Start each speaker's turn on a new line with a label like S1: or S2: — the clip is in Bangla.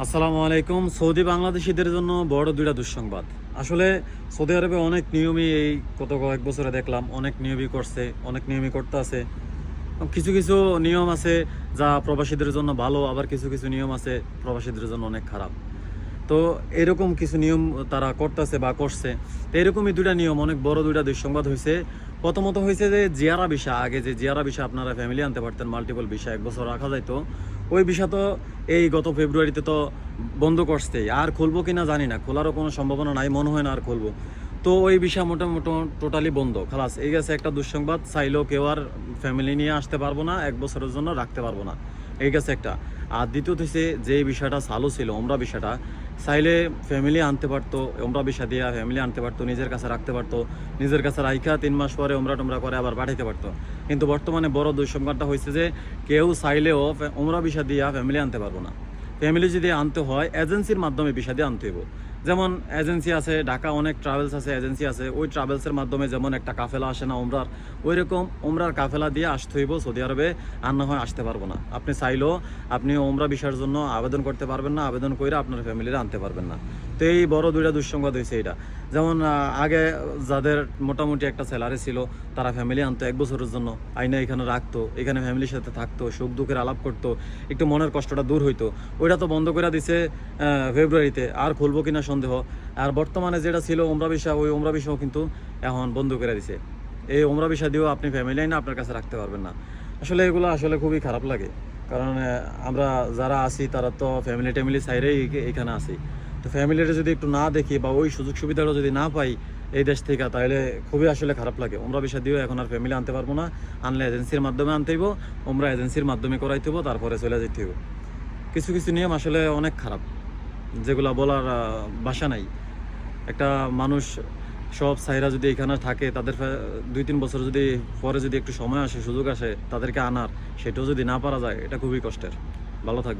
S1: আসসালামু আলাইকুম। সৌদি বাংলাদেশিদের জন্য বড় দুইটা দুঃসংবাদ। আসলে সৌদি আরবে অনেক নিয়মই এই গত কয়েক বছরে দেখলাম, অনেক নিয়মই করছে, অনেক নিয়মই করতে আছে। কিছু কিছু নিয়ম আছে যা প্রবাসীদের জন্য ভালো, আবার কিছু কিছু নিয়ম আছে প্রবাসীদের জন্য অনেক খারাপ। তো এরকম কিছু নিয়ম তারা করতেছে বা করছে। তো এরকমই দুইটা নিয়ম, অনেক বড় দুইটা দুঃসংবাদ হয়েছে। প্রথমত হয়েছে যে জিয়ারা ভিসা, আগে যে জিয়ারা ভিসা আপনারা ফ্যামিলি আনতে পারতেন, মাল্টিপল ভিসা 1 বছর রাখা যাইতো, ওই ভিসা তো এই গত ফেব্রুয়ারিতে তো বন্ধ করছে। আর খুলবো কিনা জানি না, খোলারও কোনো সম্ভাবনা নাই, মনে হয় না আর খুলবো। তো ওই ভিসা মোটামুটি টোটালি বন্ধ, খালাস। এই গেছে একটা দুঃসংবাদ। চাইলেও কেউ আর ফ্যামিলি নিয়ে আসতে পারবো না, 1 বছরের জন্য রাখতে পারবো না, এই গেছে একটা। আর দ্বিতীয়ত হচ্ছে যে বিষয়টা চালু ছিল, ওমরা বিষয়টা চাইলে ফ্যামিলি আনতে পারতো, ওমরা বিষা দিয়ে ফ্যামিলি আনতে পারতো, নিজের কাছে রাখতে পারতো, নিজের কাছে রাইখা 3 মাস পরে ওমরা টোমরা করে আবার পাঠাইতে পারতো। কিন্তু বর্তমানে বড় দুঃসংবাদটা হয়েছে যে কেউ চাইলেও ওমরা বিষা দিয়ে ফ্যামিলি আনতে পারবো না। ফ্যামিলি যদি আনতে হয় এজেন্সির মাধ্যমে বিষা দিয়ে আনতে হইব। যেমন এজেন্সি আছে, ঢাকা অনেক ট্রাভেলস আছে, এজেন্সি আছে, ওই ট্রাভেলসের মাধ্যমে যেমন একটা কাফেলা আসে না ওমরার, ওই রকম ওমরার কাফেলা দিয়ে আসতে হইব সৌদি আরবে, আর না হয় আসতে পারবো না। আপনি চাইলেও আপনি ওমরা ভিসার জন্য আবেদন করতে পারবেন না, আবেদন করে আপনার ফ্যামিলিরা আনতে পারবেন না। তো এই বড় দুইটা দুঃসংবাদ হয়েছে এটা। যেমন আগে যাদের মোটামুটি একটা স্যালারি ছিল, তারা ফ্যামিলি আনতো 1 বছরের জন্য, আইনা এখানে রাখতো, এখানে ফ্যামিলির সাথে থাকতো, সুখ দুঃখের আলাপ করতো, একটু মনের কষ্টটা দূর হইতো। ওইটা তো বন্ধ করে দিছে ফেব্রুয়ারিতে, আর খুলবো কিনা সন্দেহ। আর বর্তমানে যেটা ছিল ওমরা ভিসা, ওই ওমরা ভিসাও কিন্তু এখন বন্ধ করে দিছে। এই ওমরা ভিসা দিয়েও আপনি ফ্যামিলি আইনা আপনার কাছে রাখতে পারবেন না। আসলে এগুলো আসলে খুবই খারাপ লাগে, কারণ আমরা যারা আছি তারা তো ফ্যামিলি সাইডেই এখানে আছি। তো ফ্যামিলিটা যদি একটু না দেখি বা ওই সুযোগ সুবিধাটা যদি না পাই এই দেশ থেকে, তাহলে খুবই আসলে খারাপ লাগে। ওমরা ভিসা দিয়েও এখন আর ফ্যামিলি আনতে পারবো না, আনলে এজেন্সির মাধ্যমে আনতে হইব, ওমরা এজেন্সির মাধ্যমে করাইতে হইব, তারপরে চলে যেতে হইব। কিছু কিছু নিয়ম আসলে অনেক খারাপ, যেগুলো বলার ভাষা নাই। একটা মানুষ সব সাইরা যদি এখানে থাকে, তাদের 2-3 বছর যদি পরে যদি একটু সময় আসে, সুযোগ আসে তাদেরকে আনার, সেটাও যদি না পারা যায়, এটা খুবই কষ্টের। ভালো থাকবে।